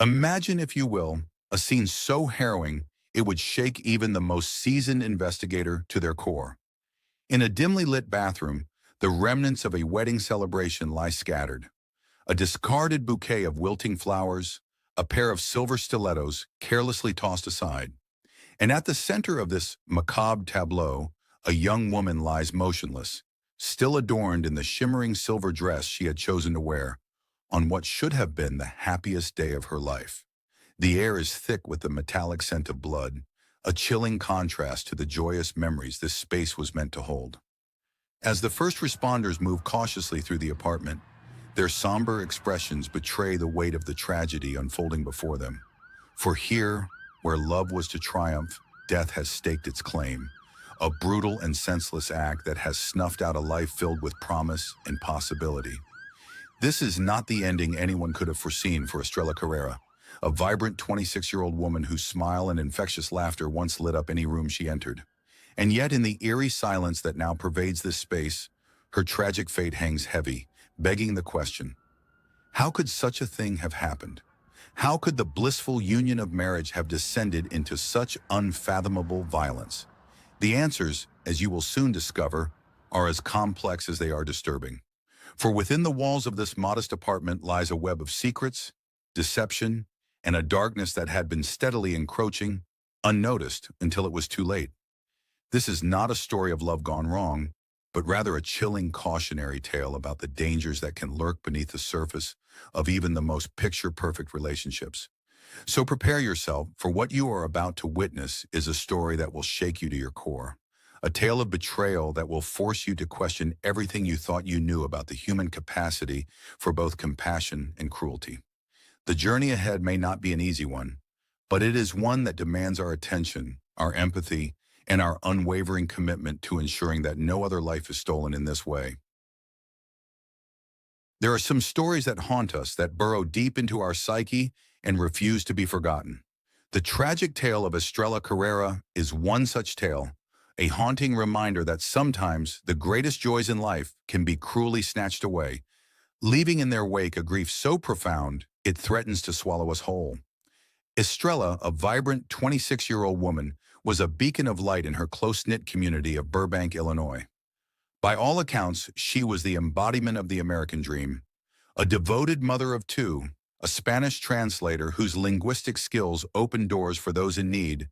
Imagine, if you will, a scene so harrowing it would shake even the most seasoned investigator to their core. In a dimly lit bathroom, the remnants of a wedding celebration lie scattered. A discarded bouquet of wilting flowers, a pair of silver stilettos carelessly tossed aside. And at the center of this macabre tableau, a young woman lies motionless, still adorned in the shimmering silver dress she had chosen to wear on what should have been the happiest day of her life. The air is thick with the metallic scent of blood, a chilling contrast to the joyous memories this space was meant to hold. As the first responders move cautiously through the apartment, their somber expressions betray the weight of the tragedy unfolding before them. For here, where love was to triumph, death has staked its claim, a brutal and senseless act that has snuffed out a life filled with promise and possibility. This is not the ending anyone could have foreseen for Estrella Carrera, a vibrant 26-year-old woman whose smile and infectious laughter once lit up any room she entered. And yet, in the eerie silence that now pervades this space, her tragic fate hangs heavy, begging the question: how could such a thing have happened? How could the blissful union of marriage have descended into such unfathomable violence? The answers, as you will soon discover, are as complex as they are disturbing. For within the walls of this modest apartment lies a web of secrets, deception, and a darkness that had been steadily encroaching, unnoticed until it was too late. This is not a story of love gone wrong, but rather a chilling cautionary tale about the dangers that can lurk beneath the surface of even the most picture-perfect relationships. So prepare yourself, for what you are about to witness is a story that will shake you to your core. A tale of betrayal that will force you to question everything you thought you knew about the human capacity for both compassion and cruelty. The journey ahead may not be an easy one, but it is one that demands our attention, our empathy, and our unwavering commitment to ensuring that no other life is stolen in this way. There are some stories that haunt us, that burrow deep into our psyche and refuse to be forgotten. The tragic tale of Estrella Carrera is one such tale, a haunting reminder that sometimes the greatest joys in life can be cruelly snatched away, leaving in their wake a grief so profound it threatens to swallow us whole. Estrella, a vibrant 26-year-old woman, was a beacon of light in her close-knit community of Burbank, Illinois. By all accounts, she was the embodiment of the American dream, a devoted mother of two, a Spanish translator whose linguistic skills opened doors for those in need,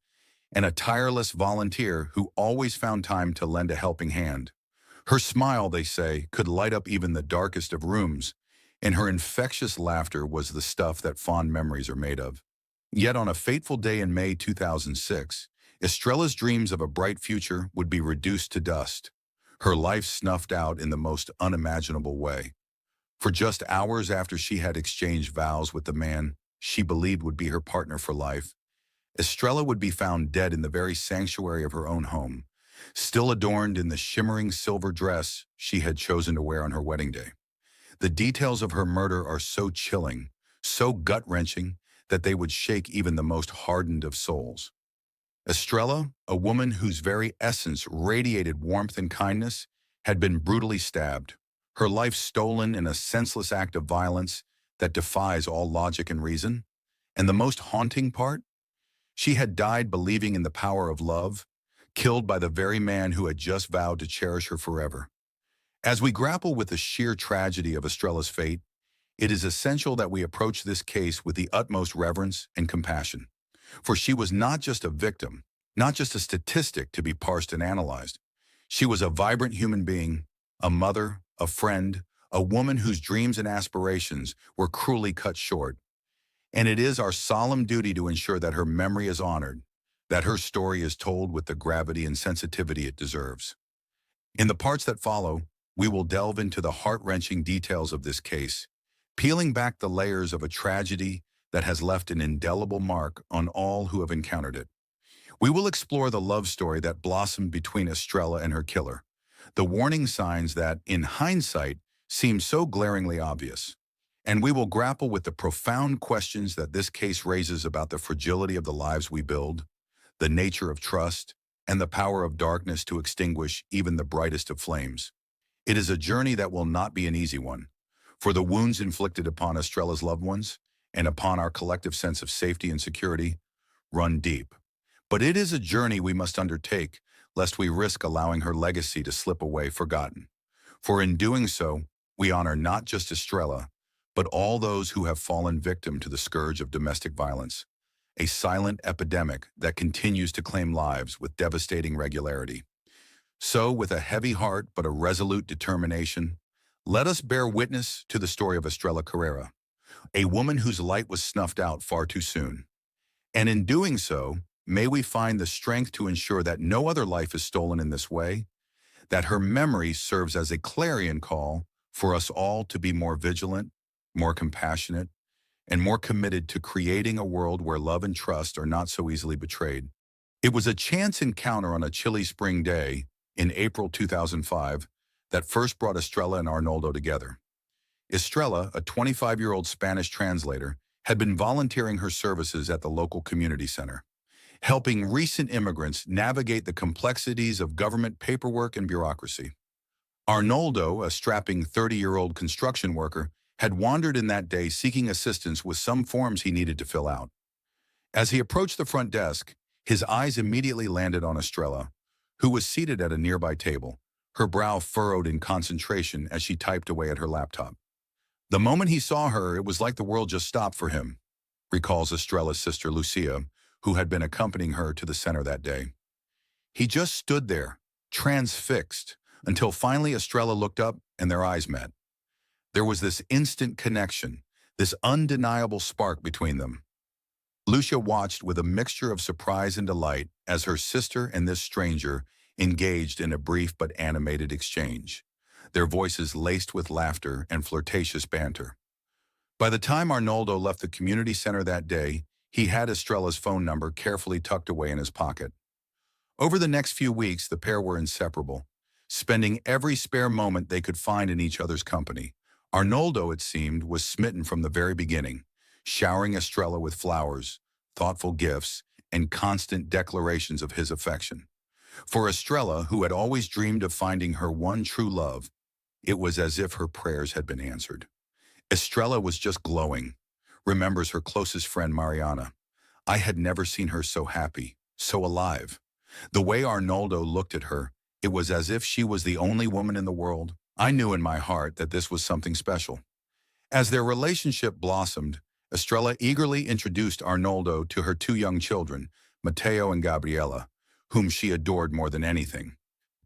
and a tireless volunteer who always found time to lend a helping hand. Her smile, they say, could light up even the darkest of rooms, and her infectious laughter was the stuff that fond memories are made of. Yet on a fateful day in May 2006, Estrella's dreams of a bright future would be reduced to dust, her life snuffed out in the most unimaginable way. For just hours after she had exchanged vows with the man she believed would be her partner for life, Estrella would be found dead in the very sanctuary of her own home, still adorned in the shimmering silver dress she had chosen to wear on her wedding day. The details of her murder are so chilling, so gut-wrenching, that they would shake even the most hardened of souls. Estrella, a woman whose very essence radiated warmth and kindness, had been brutally stabbed, her life stolen in a senseless act of violence that defies all logic and reason. And the most haunting part? She had died believing in the power of love, killed by the very man who had just vowed to cherish her forever. As we grapple with the sheer tragedy of Estrella's fate, it is essential that we approach this case with the utmost reverence and compassion. For she was not just a victim, not just a statistic to be parsed and analyzed. She was a vibrant human being, a mother, a friend, a woman whose dreams and aspirations were cruelly cut short. And it is our solemn duty to ensure that her memory is honored, that her story is told with the gravity and sensitivity it deserves. In the parts that follow, we will delve into the heart-wrenching details of this case, peeling back the layers of a tragedy that has left an indelible mark on all who have encountered it. We will explore the love story that blossomed between Estrella and her killer, the warning signs that, in hindsight, seem so glaringly obvious. And we will grapple with the profound questions that this case raises about the fragility of the lives we build, the nature of trust, and the power of darkness to extinguish even the brightest of flames. It is a journey that will not be an easy one, for the wounds inflicted upon Estrella's loved ones, and upon our collective sense of safety and security, run deep. But it is a journey we must undertake, lest we risk allowing her legacy to slip away forgotten. For in doing so, we honor not just Estrella, but all those who have fallen victim to the scourge of domestic violence, a silent epidemic that continues to claim lives with devastating regularity. So, with a heavy heart but a resolute determination, let us bear witness to the story of Estrella Carrera, a woman whose light was snuffed out far too soon. And in doing so, may we find the strength to ensure that no other life is stolen in this way, that her memory serves as a clarion call for us all to be more vigilant, more compassionate, and more committed to creating a world where love and trust are not so easily betrayed. It was a chance encounter on a chilly spring day in April 2005 that first brought Estrella and Arnoldo together. Estrella, a 25-year-old Spanish translator, had been volunteering her services at the local community center, helping recent immigrants navigate the complexities of government paperwork and bureaucracy. Arnoldo, a strapping 30-year-old construction worker, had wandered in that day seeking assistance with some forms he needed to fill out. As he approached the front desk, his eyes immediately landed on Estrella, who was seated at a nearby table, her brow furrowed in concentration as she typed away at her laptop. The moment he saw her, it was like the world just stopped for him, recalls Estrella's sister Lucia, who had been accompanying her to the center that day. He just stood there, transfixed, until finally Estrella looked up and their eyes met. There was this instant connection, this undeniable spark between them. Lucia watched with a mixture of surprise and delight as her sister and this stranger engaged in a brief but animated exchange, their voices laced with laughter and flirtatious banter. By the time Arnoldo left the community center that day, he had Estrella's phone number carefully tucked away in his pocket. Over the next few weeks, the pair were inseparable, spending every spare moment they could find in each other's company. Arnoldo, it seemed, was smitten from the very beginning, showering Estrella with flowers, thoughtful gifts, and constant declarations of his affection. For Estrella, who had always dreamed of finding her one true love, it was as if her prayers had been answered. Estrella was just glowing, remembers her closest friend Mariana. I had never seen her so happy, so alive. The way Arnoldo looked at her, it was as if she was the only woman in the world. I knew in my heart that this was something special. As their relationship blossomed, Estrella eagerly introduced Arnoldo to her two young children, Mateo and Gabriela, whom she adored more than anything.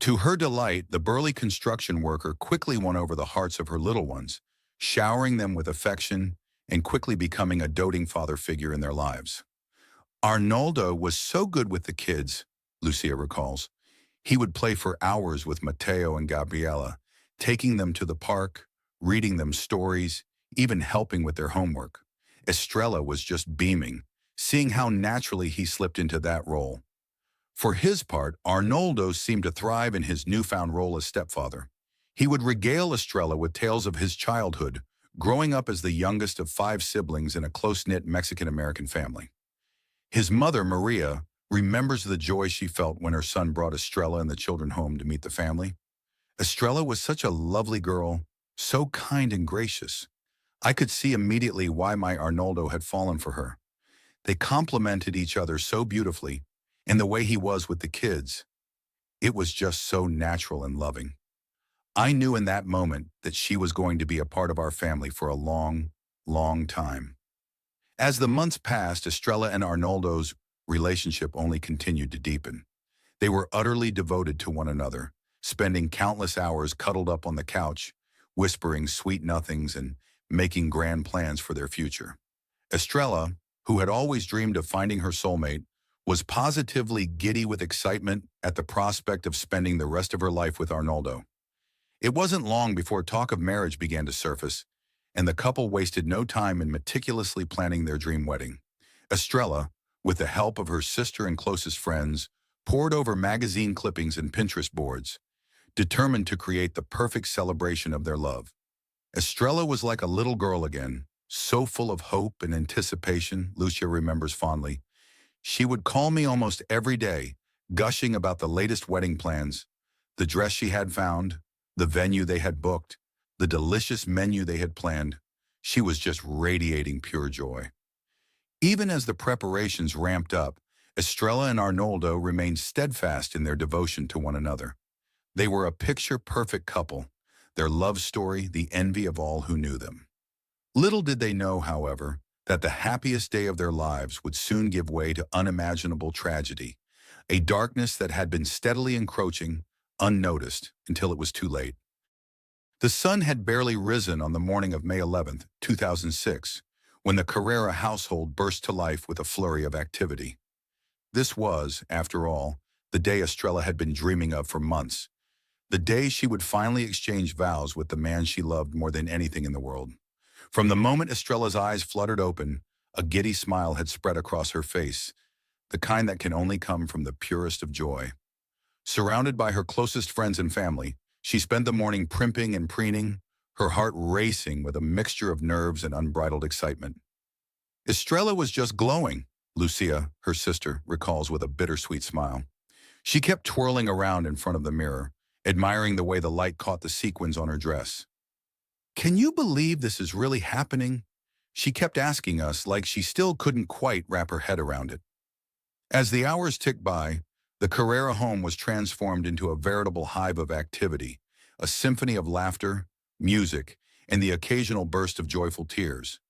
To her delight, the burly construction worker quickly won over the hearts of her little ones, showering them with affection and quickly becoming a doting father figure in their lives. Arnoldo was so good with the kids, Lucia recalls. He would play for hours with Mateo and Gabriela, taking them to the park, reading them stories, even helping with their homework. Estrella was just beaming, seeing how naturally he slipped into that role. For his part, Arnoldo seemed to thrive in his newfound role as stepfather. He would regale Estrella with tales of his childhood, growing up as the youngest of 5 siblings in a close-knit Mexican-American family. His mother, Maria, remembers the joy she felt when her son brought Estrella and the children home to meet the family. Estrella was such a lovely girl, so kind and gracious. I could see immediately why my Arnoldo had fallen for her. They complemented each other so beautifully, and the way he was with the kids. It was just so natural and loving. I knew in that moment that she was going to be a part of our family for a long, long time. As the months passed, Estrella and Arnoldo's relationship only continued to deepen. They were utterly devoted to one another, spending countless hours cuddled up on the couch, whispering sweet nothings and making grand plans for their future. Estrella, who had always dreamed of finding her soulmate, was positively giddy with excitement at the prospect of spending the rest of her life with Arnoldo. It wasn't long before talk of marriage began to surface, and the couple wasted no time in meticulously planning their dream wedding. Estrella, with the help of her sister and closest friends, pored over magazine clippings and Pinterest boards, determined to create the perfect celebration of their love. Estrella was like a little girl again, so full of hope and anticipation, Lucia remembers fondly. She would call me almost every day, gushing about the latest wedding plans, the dress she had found, the venue they had booked, the delicious menu they had planned. She was just radiating pure joy. Even as the preparations ramped up, Estrella and Arnoldo remained steadfast in their devotion to one another. They were a picture-perfect couple, their love story the envy of all who knew them. Little did they know, however, that the happiest day of their lives would soon give way to unimaginable tragedy, a darkness that had been steadily encroaching, unnoticed, until it was too late. The sun had barely risen on the morning of May 11th, 2006, when the Carrera household burst to life with a flurry of activity. This was, after all, the day Estrella had been dreaming of for months, the day she would finally exchange vows with the man she loved more than anything in the world. From the moment Estrella's eyes fluttered open, a giddy smile had spread across her face, the kind that can only come from the purest of joy. Surrounded by her closest friends and family, she spent the morning primping and preening, her heart racing with a mixture of nerves and unbridled excitement. Estrella was just glowing, Lucia, her sister, recalls with a bittersweet smile. She kept twirling around in front of the mirror, admiring the way the light caught the sequins on her dress. "Can you believe this is really happening?" she kept asking us, like she still couldn't quite wrap her head around it. As the hours ticked by, the Carrera home was transformed into a veritable hive of activity, a symphony of laughter, music, and the occasional burst of joyful tears.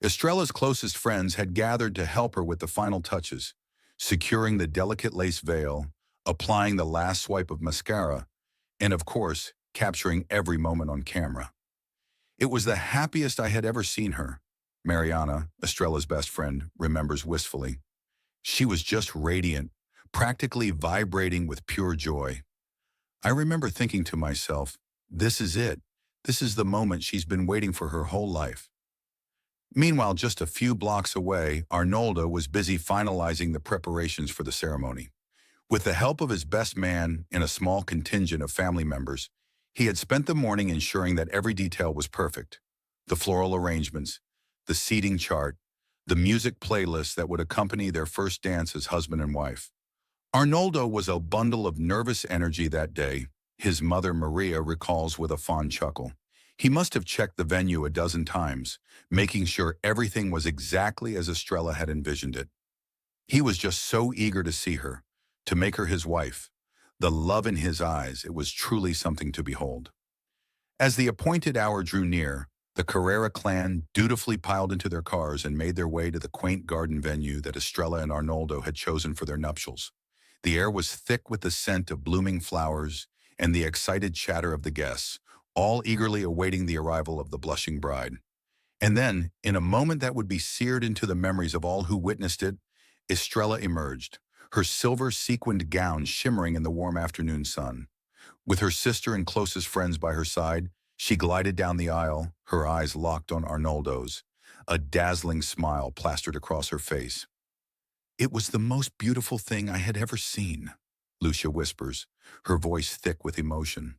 Estrella's closest friends had gathered to help her with the final touches, securing the delicate lace veil, applying the last swipe of mascara, and of course, capturing every moment on camera. "It was the happiest I had ever seen her," Mariana, Estrella's best friend, remembers wistfully. "She was just radiant, practically vibrating with pure joy. I remember thinking to myself, this is it. This is the moment she's been waiting for her whole life." Meanwhile, just a few blocks away, Arnoldo was busy finalizing the preparations for the ceremony. With the help of his best man and a small contingent of family members, he had spent the morning ensuring that every detail was perfect. The floral arrangements, the seating chart, the music playlist that would accompany their first dance as husband and wife. Arnoldo was a bundle of nervous energy that day, his mother Maria recalls with a fond chuckle. He must have checked the venue a dozen times, making sure everything was exactly as Estrella had envisioned it. He was just so eager to see her, to make her his wife. The love in his eyes, it was truly something to behold. As the appointed hour drew near, the Carrera clan dutifully piled into their cars and made their way to the quaint garden venue that Estrella and Arnoldo had chosen for their nuptials. The air was thick with the scent of blooming flowers and the excited chatter of the guests, all eagerly awaiting the arrival of the blushing bride. And then, in a moment that would be seared into the memories of all who witnessed it, Estrella emerged, her silver sequined gown shimmering in the warm afternoon sun. With her sister and closest friends by her side, she glided down the aisle, her eyes locked on Arnoldo's, a dazzling smile plastered across her face. "It was the most beautiful thing I had ever seen," Lucia whispers, her voice thick with emotion.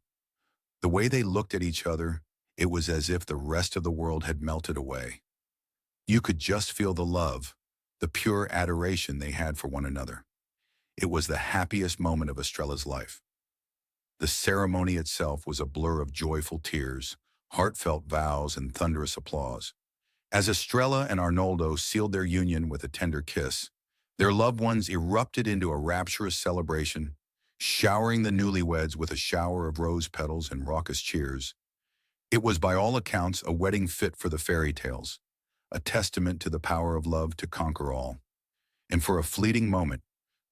The way they looked at each other, it was as if the rest of the world had melted away. You could just feel the love, the pure adoration they had for one another. It was the happiest moment of Estrella's life. The ceremony itself was a blur of joyful tears, heartfelt vows, and thunderous applause. As Estrella and Arnoldo sealed their union with a tender kiss, their loved ones erupted into a rapturous celebration, showering the newlyweds with a shower of rose petals and raucous cheers. It was by all accounts a wedding fit for the fairy tales, a testament to the power of love to conquer all. And for a fleeting moment,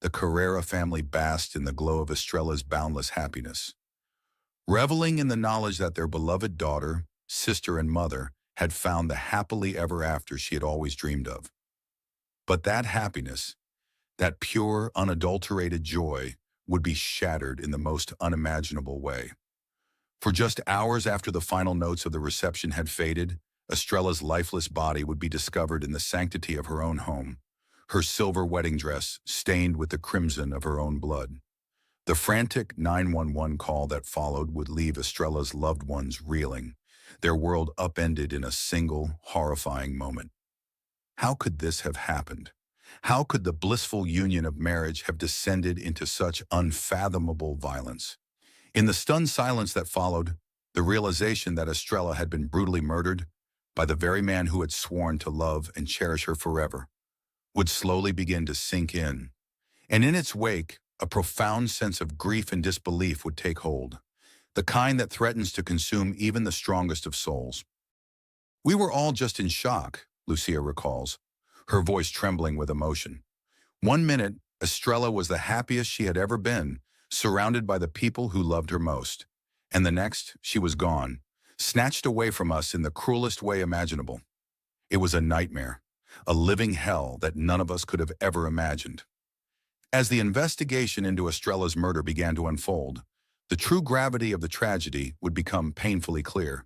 the Carrera family basked in the glow of Estrella's boundless happiness, reveling in the knowledge that their beloved daughter, sister, and mother had found the happily ever after she had always dreamed of. But that happiness, that pure, unadulterated joy, would be shattered in the most unimaginable way. For just hours after the final notes of the reception had faded, Estrella's lifeless body would be discovered in the sanctity of her own home, her silver wedding dress stained with the crimson of her own blood. The frantic 911 call that followed would leave Estrella's loved ones reeling, their world upended in a single, horrifying moment. How could this have happened? How could the blissful union of marriage have descended into such unfathomable violence? In the stunned silence that followed, the realization that Estrella had been brutally murdered, by the very man who had sworn to love and cherish her forever, would slowly begin to sink in. And in its wake, a profound sense of grief and disbelief would take hold, the kind that threatens to consume even the strongest of souls. We were all just in shock, Lucia recalls, her voice trembling with emotion. One minute, Estrella was the happiest she had ever been, surrounded by the people who loved her most. And the next, she was gone, snatched away from us in the cruelest way imaginable. It was a nightmare, a living hell that none of us could have ever imagined. As the investigation into Estrella's murder began to unfold, the true gravity of the tragedy would become painfully clear.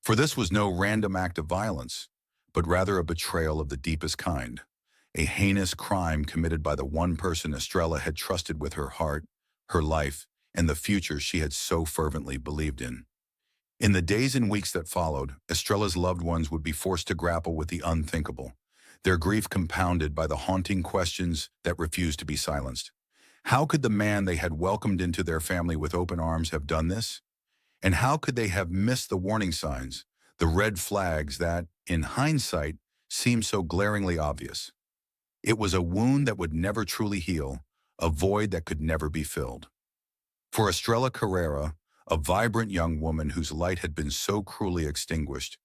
For this was no random act of violence, but rather a betrayal of the deepest kind, a heinous crime committed by the one person Estrella had trusted with her heart, her life, and the future she had so fervently believed in. In the days and weeks that followed, Estrella's loved ones would be forced to grapple with the unthinkable, their grief compounded by the haunting questions that refused to be silenced. How could the man they had welcomed into their family with open arms have done this? And how could they have missed the warning signs, the red flags that, in hindsight, seemed so glaringly obvious? It was a wound that would never truly heal, a void that could never be filled. For Estrella Carrera, a vibrant young woman whose light had been so cruelly extinguished,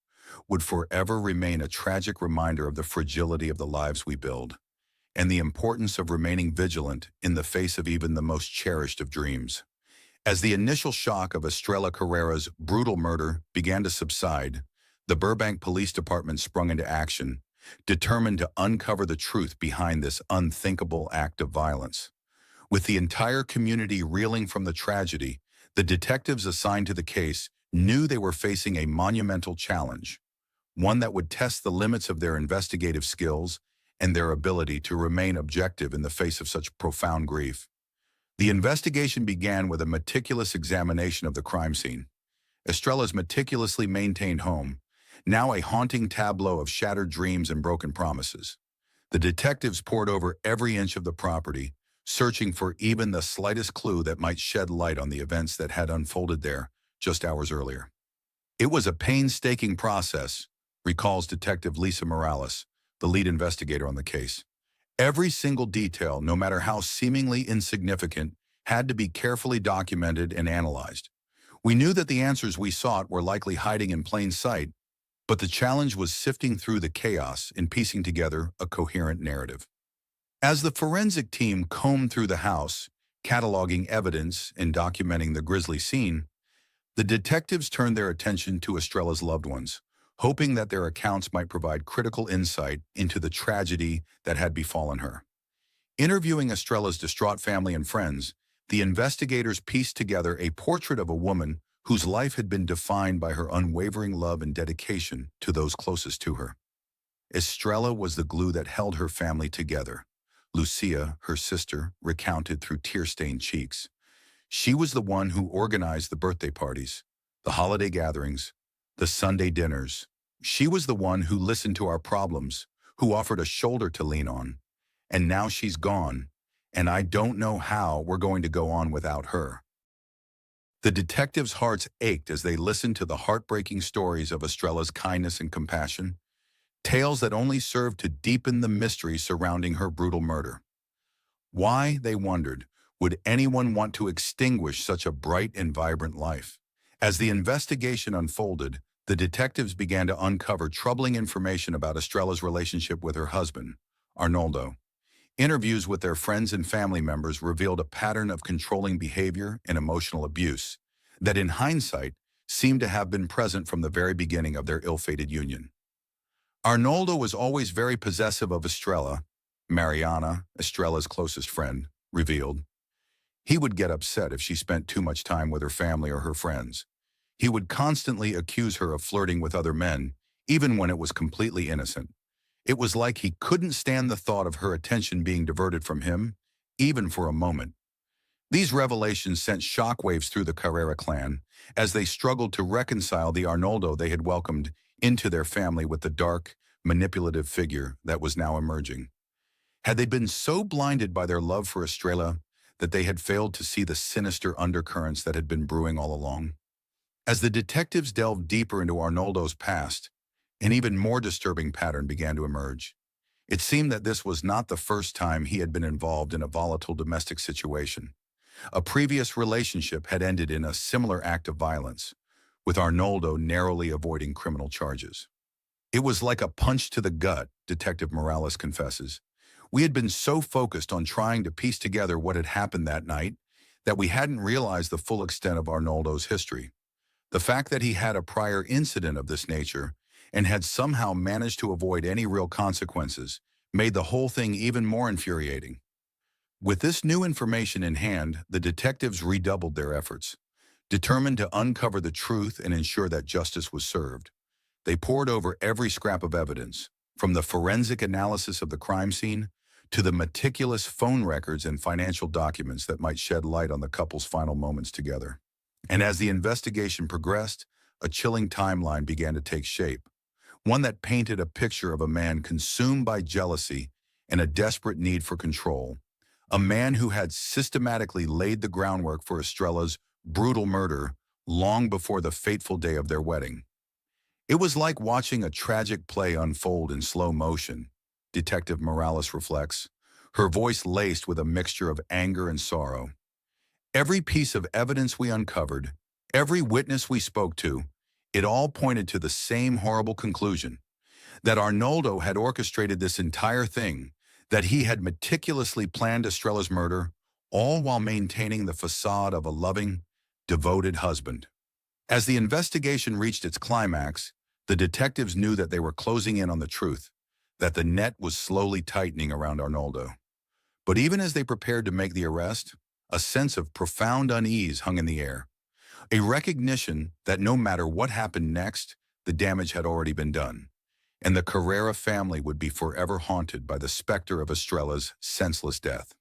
would forever remain a tragic reminder of the fragility of the lives we build, and the importance of remaining vigilant in the face of even the most cherished of dreams. As the initial shock of Estrella Carrera's brutal murder began to subside, the Burbank Police Department sprung into action, determined to uncover the truth behind this unthinkable act of violence. With the entire community reeling from the tragedy, the detectives assigned to the case knew they were facing a monumental challenge, one that would test the limits of their investigative skills and their ability to remain objective in the face of such profound grief. The investigation began with a meticulous examination of the crime scene. Estrella's meticulously maintained home, now a haunting tableau of shattered dreams and broken promises. The detectives pored over every inch of the property, searching for even the slightest clue that might shed light on the events that had unfolded there just hours earlier. It was a painstaking process, recalls Detective Lisa Morales, the lead investigator on the case. Every single detail, no matter how seemingly insignificant, had to be carefully documented and analyzed. We knew that the answers we sought were likely hiding in plain sight, but the challenge was sifting through the chaos and piecing together a coherent narrative. As the forensic team combed through the house, cataloging evidence and documenting the grisly scene, the detectives turned their attention to Estrella's loved ones, hoping that their accounts might provide critical insight into the tragedy that had befallen her. Interviewing Estrella's distraught family and friends, the investigators pieced together a portrait of a woman whose life had been defined by her unwavering love and dedication to those closest to her. Estrella was the glue that held her family together, Lucia, her sister, recounted through tear-stained cheeks. She was the one who organized the birthday parties, the holiday gatherings, the Sunday dinners. She was the one who listened to our problems, who offered a shoulder to lean on. And now she's gone, and I don't know how we're going to go on without her. The detectives' hearts ached as they listened to the heartbreaking stories of Estrella's kindness and compassion, tales that only served to deepen the mystery surrounding her brutal murder. Why, they wondered, would anyone want to extinguish such a bright and vibrant life? As the investigation unfolded, the detectives began to uncover troubling information about Estrella's relationship with her husband, Arnoldo. Interviews with their friends and family members revealed a pattern of controlling behavior and emotional abuse that, in hindsight, seemed to have been present from the very beginning of their ill-fated union. Arnoldo was always very possessive of Estrella, Mariana, Estrella's closest friend, revealed. He would get upset if she spent too much time with her family or her friends. He would constantly accuse her of flirting with other men, even when it was completely innocent. It was like he couldn't stand the thought of her attention being diverted from him, even for a moment. These revelations sent shockwaves through the Carrera clan as they struggled to reconcile the Arnoldo they had welcomed into their family with the dark, manipulative figure that was now emerging. Had they been so blinded by their love for Estrella that they had failed to see the sinister undercurrents that had been brewing all along? As the detectives delved deeper into Arnoldo's past, An even more disturbing pattern began to emerge. It seemed that this was not the first time he had been involved in a volatile domestic situation. A previous relationship had ended in a similar act of violence, with Arnoldo narrowly avoiding criminal charges. It was like a punch to the gut, Detective Morales confesses. We had been so focused on trying to piece together what had happened that night that we hadn't realized the full extent of Arnoldo's history. The fact that he had a prior incident of this nature and had somehow managed to avoid any real consequences made the whole thing even more infuriating. With this new information in hand, the detectives redoubled their efforts. Determined to uncover the truth and ensure that justice was served, they pored over every scrap of evidence, from the forensic analysis of the crime scene to the meticulous phone records and financial documents that might shed light on the couple's final moments together. And as the investigation progressed, a chilling timeline began to take shape, one that painted a picture of a man consumed by jealousy and a desperate need for control, a man who had systematically laid the groundwork for Estrella's brutal murder long before the fateful day of their wedding. It was like watching a tragic play unfold in slow motion, Detective Morales reflects, her voice laced with a mixture of anger and sorrow. Every piece of evidence we uncovered, every witness we spoke to, it all pointed to the same horrible conclusion, that Arnoldo had orchestrated this entire thing, that he had meticulously planned Estrella's murder, all while maintaining the facade of a loving, devoted husband. As the investigation reached its climax, the detectives knew that they were closing in on the truth, that the net was slowly tightening around Arnoldo. But even as they prepared to make the arrest, a sense of profound unease hung in the air, a recognition that no matter what happened next, the damage had already been done, and the Carrera family would be forever haunted by the specter of Estrella's senseless death.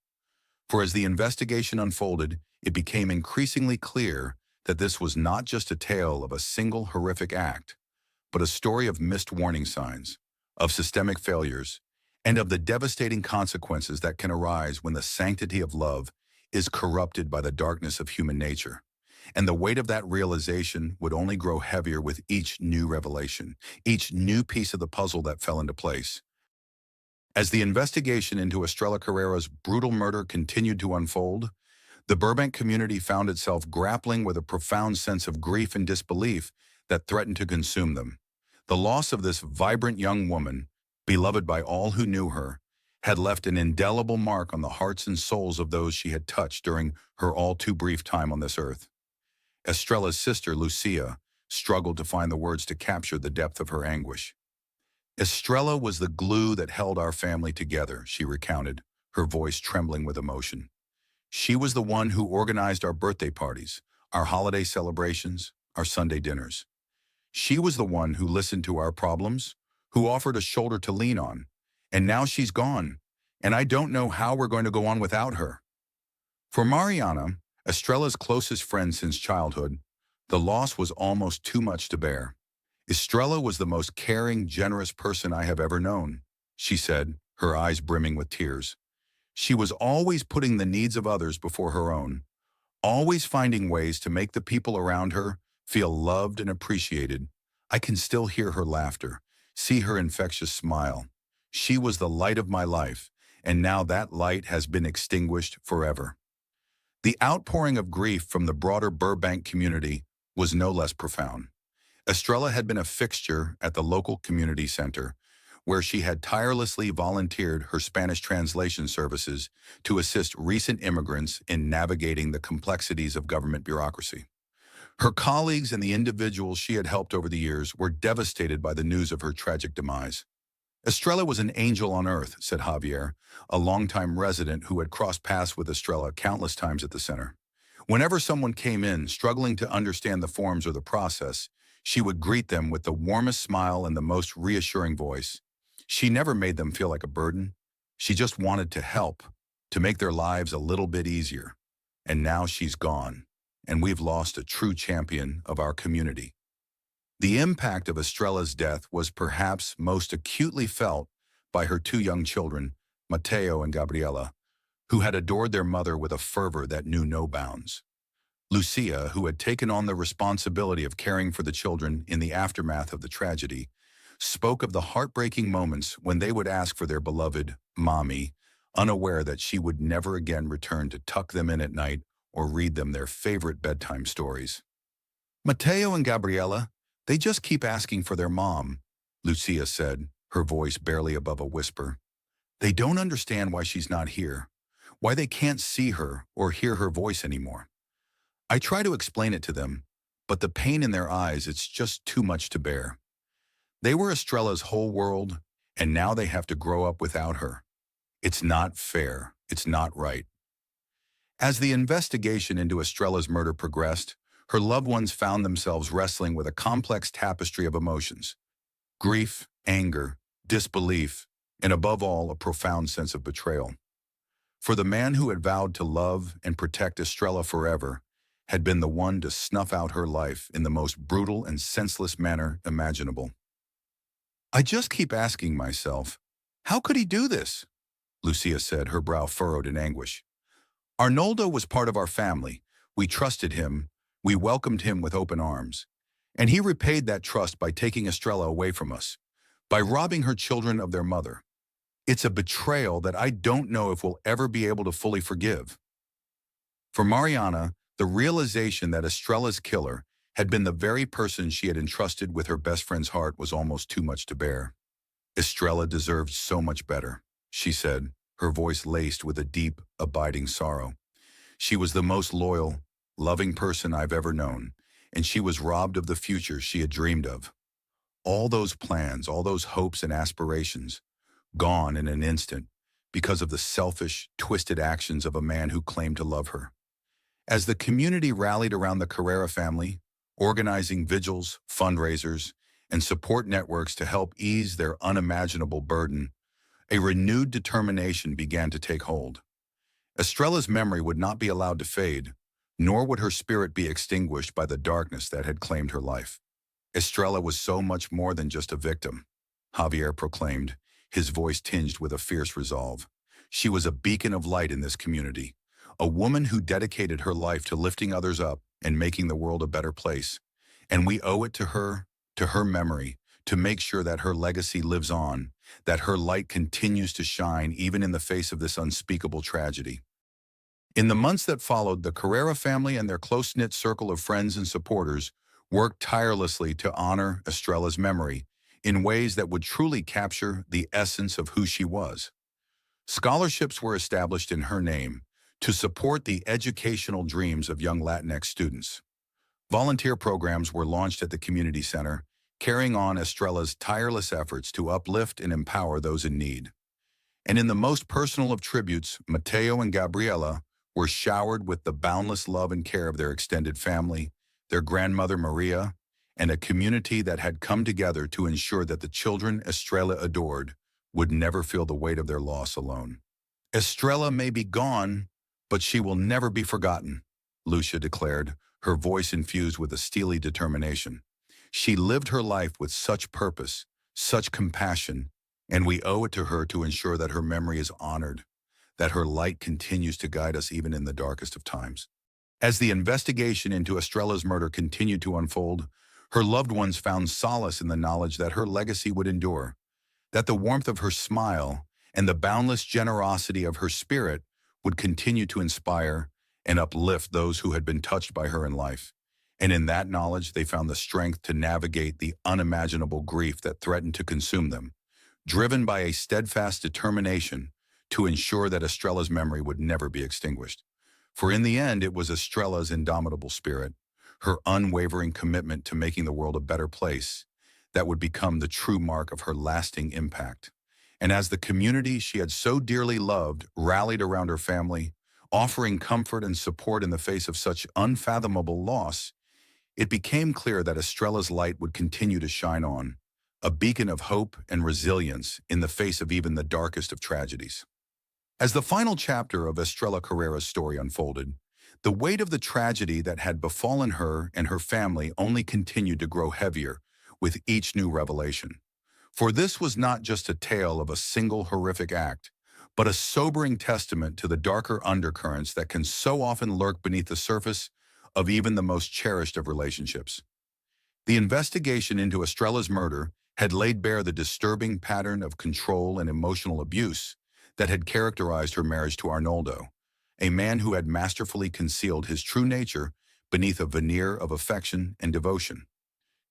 For as the investigation unfolded, it became increasingly clear that this was not just a tale of a single horrific act, but a story of missed warning signs, of systemic failures, and of the devastating consequences that can arise when the sanctity of love is corrupted by the darkness of human nature. And the weight of that realization would only grow heavier with each new revelation, each new piece of the puzzle that fell into place. As the investigation into Estrella Carrera's brutal murder continued to unfold, the Burbank community found itself grappling with a profound sense of grief and disbelief that threatened to consume them. The loss of this vibrant young woman, beloved by all who knew her, had left an indelible mark on the hearts and souls of those she had touched during her all too brief time on this earth. Estrella's sister, Lucia, struggled to find the words to capture the depth of her anguish. Estrella was the glue that held our family together, she recounted, her voice trembling with emotion. She was the one who organized our birthday parties, our holiday celebrations, our Sunday dinners. She was the one who listened to our problems, who offered a shoulder to lean on. And now she's gone, and I don't know how we're going to go on without her. For Mariana, Estrella's closest friend since childhood, the loss was almost too much to bear. Estrella was the most caring, generous person I have ever known, she said, her eyes brimming with tears. She was always putting the needs of others before her own, always finding ways to make the people around her feel loved and appreciated. I can still hear her laughter, see her infectious smile. She was the light of my life, and now that light has been extinguished forever. The outpouring of grief from the broader Burbank community was no less profound. Estrella had been a fixture at the local community center, where she had tirelessly volunteered her Spanish translation services to assist recent immigrants in navigating the complexities of government bureaucracy. Her colleagues and the individuals she had helped over the years were devastated by the news of her tragic demise. Estrella was an angel on earth, said Javier, a longtime resident who had crossed paths with Estrella countless times at the center. Whenever someone came in struggling to understand the forms or the process, she would greet them with the warmest smile and the most reassuring voice. She never made them feel like a burden. She just wanted to help, to make their lives a little bit easier. And now she's gone, and we've lost a true champion of our community. The impact of Estrella's death was perhaps most acutely felt by her two young children, Mateo and Gabriela, who had adored their mother with a fervor that knew no bounds. Lucia, who had taken on the responsibility of caring for the children in the aftermath of the tragedy, spoke of the heartbreaking moments when they would ask for their beloved mommy, unaware that she would never again return to tuck them in at night or read them their favorite bedtime stories. Mateo and Gabriela, they just keep asking for their mom, Lucia said, her voice barely above a whisper. They don't understand why she's not here, why they can't see her or hear her voice anymore. I try to explain it to them, but the pain in their eyes, it's just too much to bear. They were Estrella's whole world, and now they have to grow up without her. It's not fair. It's not right. As the investigation into Estrella's murder progressed, her loved ones found themselves wrestling with a complex tapestry of emotions: grief, anger, disbelief, and above all, a profound sense of betrayal. For the man who had vowed to love and protect Estrella forever had been the one to snuff out her life in the most brutal and senseless manner imaginable. I just keep asking myself, how could he do this? Lucia said, her brow furrowed in anguish. Arnoldo was part of our family. We trusted him. We welcomed him with open arms. And he repaid that trust by taking Estrella away from us, by robbing her children of their mother. It's a betrayal that I don't know if we'll ever be able to fully forgive. For Mariana, the realization that Estrella's killer had been the very person she had entrusted with her best friend's heart was almost too much to bear. Estrella deserved so much better, she said, her voice laced with a deep, abiding sorrow. She was the most loyal, loving person I've ever known, and she was robbed of the future she had dreamed of. All those plans, all those hopes and aspirations, gone in an instant because of the selfish, twisted actions of a man who claimed to love her. As the community rallied around the Carrera family, organizing vigils, fundraisers, and support networks to help ease their unimaginable burden, a renewed determination began to take hold. Estrella's memory would not be allowed to fade, nor would her spirit be extinguished by the darkness that had claimed her life. Estrella was so much more than just a victim, Javier proclaimed, his voice tinged with a fierce resolve. She was a beacon of light in this community, a woman who dedicated her life to lifting others up and making the world a better place. And we owe it to her memory, to make sure that her legacy lives on, that her light continues to shine even in the face of this unspeakable tragedy. In the months that followed, the Carrera family and their close-knit circle of friends and supporters worked tirelessly to honor Estrella's memory in ways that would truly capture the essence of who she was. Scholarships were established in her name to support the educational dreams of young Latinx students. Volunteer programs were launched at the community center, carrying on Estrella's tireless efforts to uplift and empower those in need. And in the most personal of tributes, Mateo and Gabriela were showered with the boundless love and care of their extended family, their grandmother Maria, and a community that had come together to ensure that the children Estrella adored would never feel the weight of their loss alone. Estrella may be gone, but she will never be forgotten, Lucia declared, her voice infused with a steely determination. She lived her life with such purpose, such compassion, and we owe it to her to ensure that her memory is honored, that her light continues to guide us even in the darkest of times. As the investigation into Estrella's murder continued to unfold, her loved ones found solace in the knowledge that her legacy would endure, that the warmth of her smile and the boundless generosity of her spirit would continue to inspire and uplift those who had been touched by her in life. And in that knowledge, they found the strength to navigate the unimaginable grief that threatened to consume them, driven by a steadfast determination to ensure that Estrella's memory would never be extinguished. For in the end, it was Estrella's indomitable spirit, her unwavering commitment to making the world a better place, that would become the true mark of her lasting impact. And as the community she had so dearly loved rallied around her family, offering comfort and support in the face of such unfathomable loss, it became clear that Estrella's light would continue to shine on, a beacon of hope and resilience in the face of even the darkest of tragedies. As the final chapter of Estrella Carrera's story unfolded, the weight of the tragedy that had befallen her and her family only continued to grow heavier with each new revelation. For this was not just a tale of a single horrific act, but a sobering testament to the darker undercurrents that can so often lurk beneath the surface of even the most cherished of relationships. The investigation into Estrella's murder had laid bare the disturbing pattern of control and emotional abuse that had characterized her marriage to Arnoldo, a man who had masterfully concealed his true nature beneath a veneer of affection and devotion.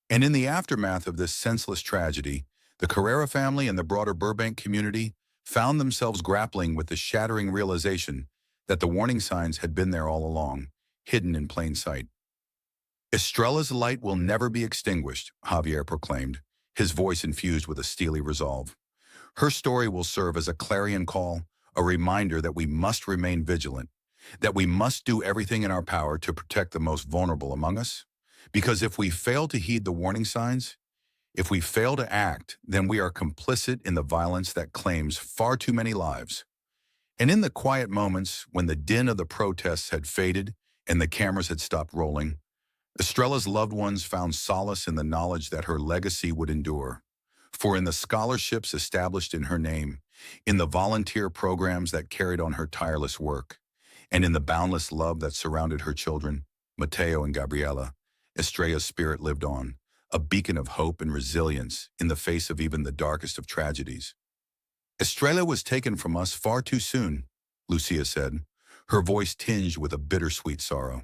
And in the aftermath of this senseless tragedy, the Carrera family and the broader Burbank community found themselves grappling with the shattering realization that the warning signs had been there all along, hidden in plain sight. Estrella's light will never be extinguished, Javier proclaimed, his voice infused with a steely resolve. Her story will serve as a clarion call, a reminder that we must remain vigilant, that we must do everything in our power to protect the most vulnerable among us. Because if we fail to heed the warning signs, if we fail to act, then we are complicit in the violence that claims far too many lives. And in the quiet moments when the din of the protests had faded and the cameras had stopped rolling, Estrella's loved ones found solace in the knowledge that her legacy would endure. For in the scholarships established in her name, in the volunteer programs that carried on her tireless work, and in the boundless love that surrounded her children, Mateo and Gabriela, Estrella's spirit lived on, a beacon of hope and resilience in the face of even the darkest of tragedies. Estrella was taken from us far too soon, Lucia said, her voice tinged with a bittersweet sorrow.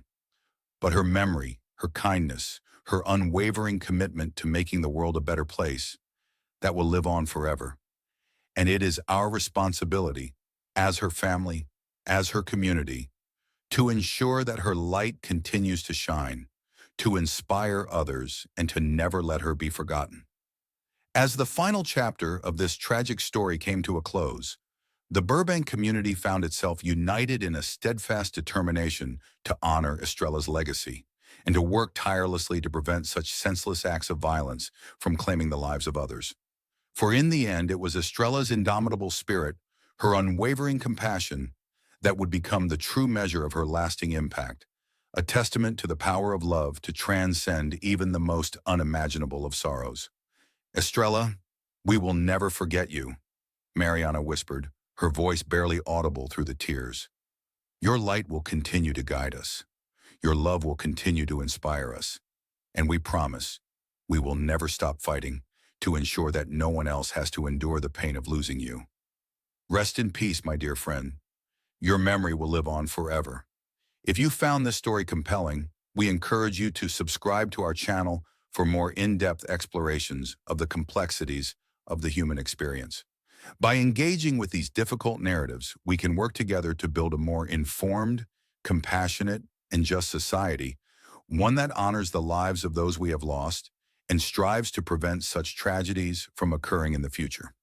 But her memory, her kindness, her unwavering commitment to making the world a better place, that will live on forever. And it is our responsibility, as her family, as her community, to ensure that her light continues to shine, to inspire others, and to never let her be forgotten. As the final chapter of this tragic story came to a close, the Burbank community found itself united in a steadfast determination to honor Estrella's legacy and to work tirelessly to prevent such senseless acts of violence from claiming the lives of others. For in the end, it was Estrella's indomitable spirit, her unwavering compassion, that would become the true measure of her lasting impact, a testament to the power of love to transcend even the most unimaginable of sorrows. Estrella, we will never forget you, Mariana whispered, her voice barely audible through the tears. Your light will continue to guide us. Your love will continue to inspire us. And we promise we will never stop fighting to ensure that no one else has to endure the pain of losing you. Rest in peace, my dear friend. Your memory will live on forever. If you found this story compelling, we encourage you to subscribe to our channel for more in-depth explorations of the complexities of the human experience. By engaging with these difficult narratives, we can work together to build a more informed, compassionate, and just society, one that honors the lives of those we have lost and strives to prevent such tragedies from occurring in the future.